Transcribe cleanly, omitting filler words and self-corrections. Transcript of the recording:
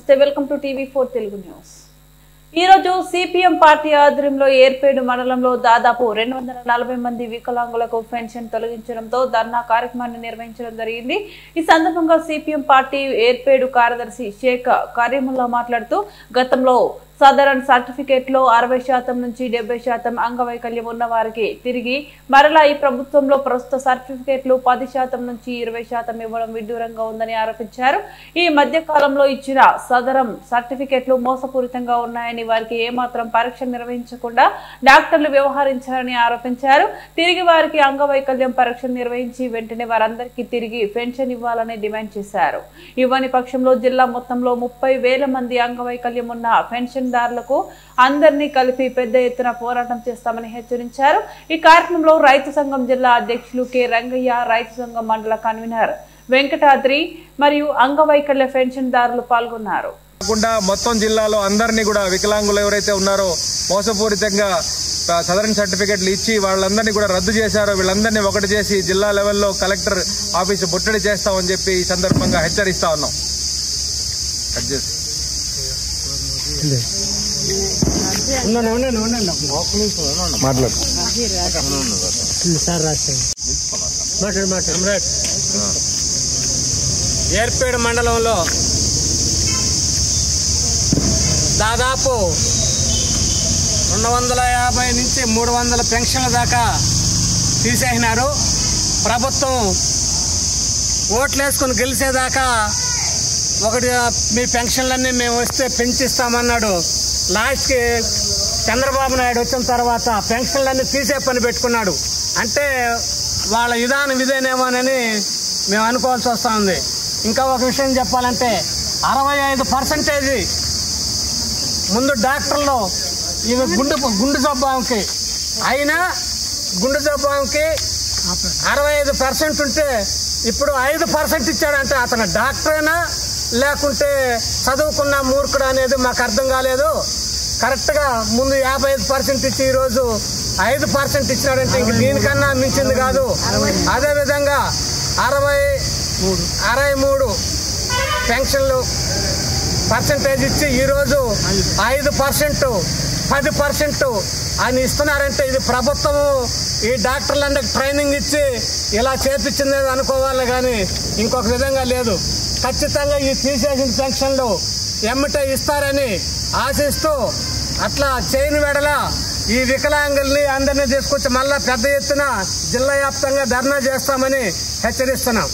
నమస్తే welcome to టీవీ4 Telugu news. ఈ రోజు సిపిఎం పార్టీ ఆధ్వర్యంలో ఏర్పేడు మండలంలో దాదాపు 240 మంది వికలాంగులకు పెన్షన్ తొలగించడంతో ధర్నా కార్యక్రమాన్ని నిర్వహించడం జరిగింది। ఈ సందర్భంగా సిపిఎం పార్టీ ఏర్పేడు కార్యదర్శి షేక్ కరీముల్లా మాట్లాడుతూ గతంలో సాధారణ సర్టిఫికేట్ లో 60% నుంచి 70% అంగవైకల్యం ఉన్న వారికి తిరిగి మరలా ఈ ప్రభుత్వంలో ప్రస్తుత సర్టిఫికేట్లు 10% నుంచి 20% ఇవ్వడం విడ్డూరంగా ఉందని ఆరోపించారు। ఈ మధ్య కాలంలో ఇచ్చిన సాధారణ సర్టిఫికేట్లు మోసపూరితంగా ఉన్నాయని వారికి ఏమాత్రం పరీక్ష నిర్వహించకుండా డాక్టర్లు వ్యవహరించారని ఆరోపించారు। తిరిగి వారికి అంగవైకల్యం పరీక్ష నిర్వహించి వెంటనే వారందరికీ తిరిగి పెన్షన్ ఇవ్వాలని డిమాండ్ చేశారు। ఇవ్వని పక్షంలో జిల్లా మొత్తంలో 30,000 మంది అంగవైకల్యం ఉన్న పెన్షన్ దారులకు అందరినీ కలిపి పెద్ద ఎత్తున పోరాటం చేస్తామని హెచ్చరించారు। ఈ కార్యక్రమంలో రైతు సంఘం జిల్లా అధ్యక్షులు కె రంగయ్య, రైతు సంఘం మండల కన్వీనర్ వెంకటాద్రి మరియు అంగవైకల్య పెన్షన్ దారులు పాల్గొన్నారు। మొత్తం జిల్లాలో అందరినీ కూడా వికలాంగులు ఎవరైతే ఉన్నారో మోసపూరితంగా సాధారణ సర్టిఫికెట్లు ఇచ్చి వాళ్ళందరినీ కూడా రద్దు చేశారో వీళ్ళందరినీ ఒకటి చేసి జిల్లా లెవెల్లో కలెక్టర్ ఆఫీసు ముట్టడి చేస్తామని చెప్పి ఈ సందర్భంగా హెచ్చరిస్తా ఉన్నాం। ఏర్పేడు మండలంలో దాదాపు 250 నుంచి 300 పెన్షన్ల దాకా తీసేసినారు। ప్రభుత్వం ఓట్లేసుకుని గెలిచేదాకా ఒకటి మీ పెన్షన్లన్నీ మేము వస్తే పెంచిస్తామన్నాడు। లాస్ట్కి చంద్రబాబు నాయుడు వచ్చిన తర్వాత పెన్షన్లన్నీ తీసే పని పెట్టుకున్నాడు। అంటే వాళ్ళ విధానం ఇదేనేమోనని మేము అనుకోవాల్సి వస్తూ ఉంది। ఇంకా ఒక విషయం చెప్పాలంటే 65% ముందు డాక్టర్లు ఇవి గుండె జబ్బాంకి అయినా గుండె జబ్బాంకి 65% ఉంటే ఇప్పుడు 5% ఇచ్చాడంటే అతను డాక్టరేనా లేకుంటే చదువుకున్న మూర్ఖుడు అనేది మాకు అర్థం కాలేదు। కరెక్ట్గా ముందు 55% ఇచ్చి ఈరోజు 5% ఇచ్చినాడంటే ఇంక దీనికన్నా మించింది కాదు। అదేవిధంగా 63 పెన్షన్లు పర్సెంటేజ్ ఇచ్చి ఈరోజు 5%, 10% అని ఇస్తున్నారంటే ఇది ప్రభుత్వము ఈ డాక్టర్లందరికి ట్రైనింగ్ ఇచ్చి ఇలా చేపించింది అనుకోవాలి కానీ ఇంకొక విధంగా లేదు। ఖచ్చితంగా ఈ తీసేసిన పెన్షన్లు ఎమ్మటే ఇస్తారని ఆశిస్తూ అట్లా చేయని వెడల ఈ వికలాంగుల్ని అందరినీ తీసుకొచ్చి మళ్ళా పెద్ద ఎత్తున జిల్లా వ్యాప్తంగా ధర్నా చేస్తామని హెచ్చరిస్తున్నాం।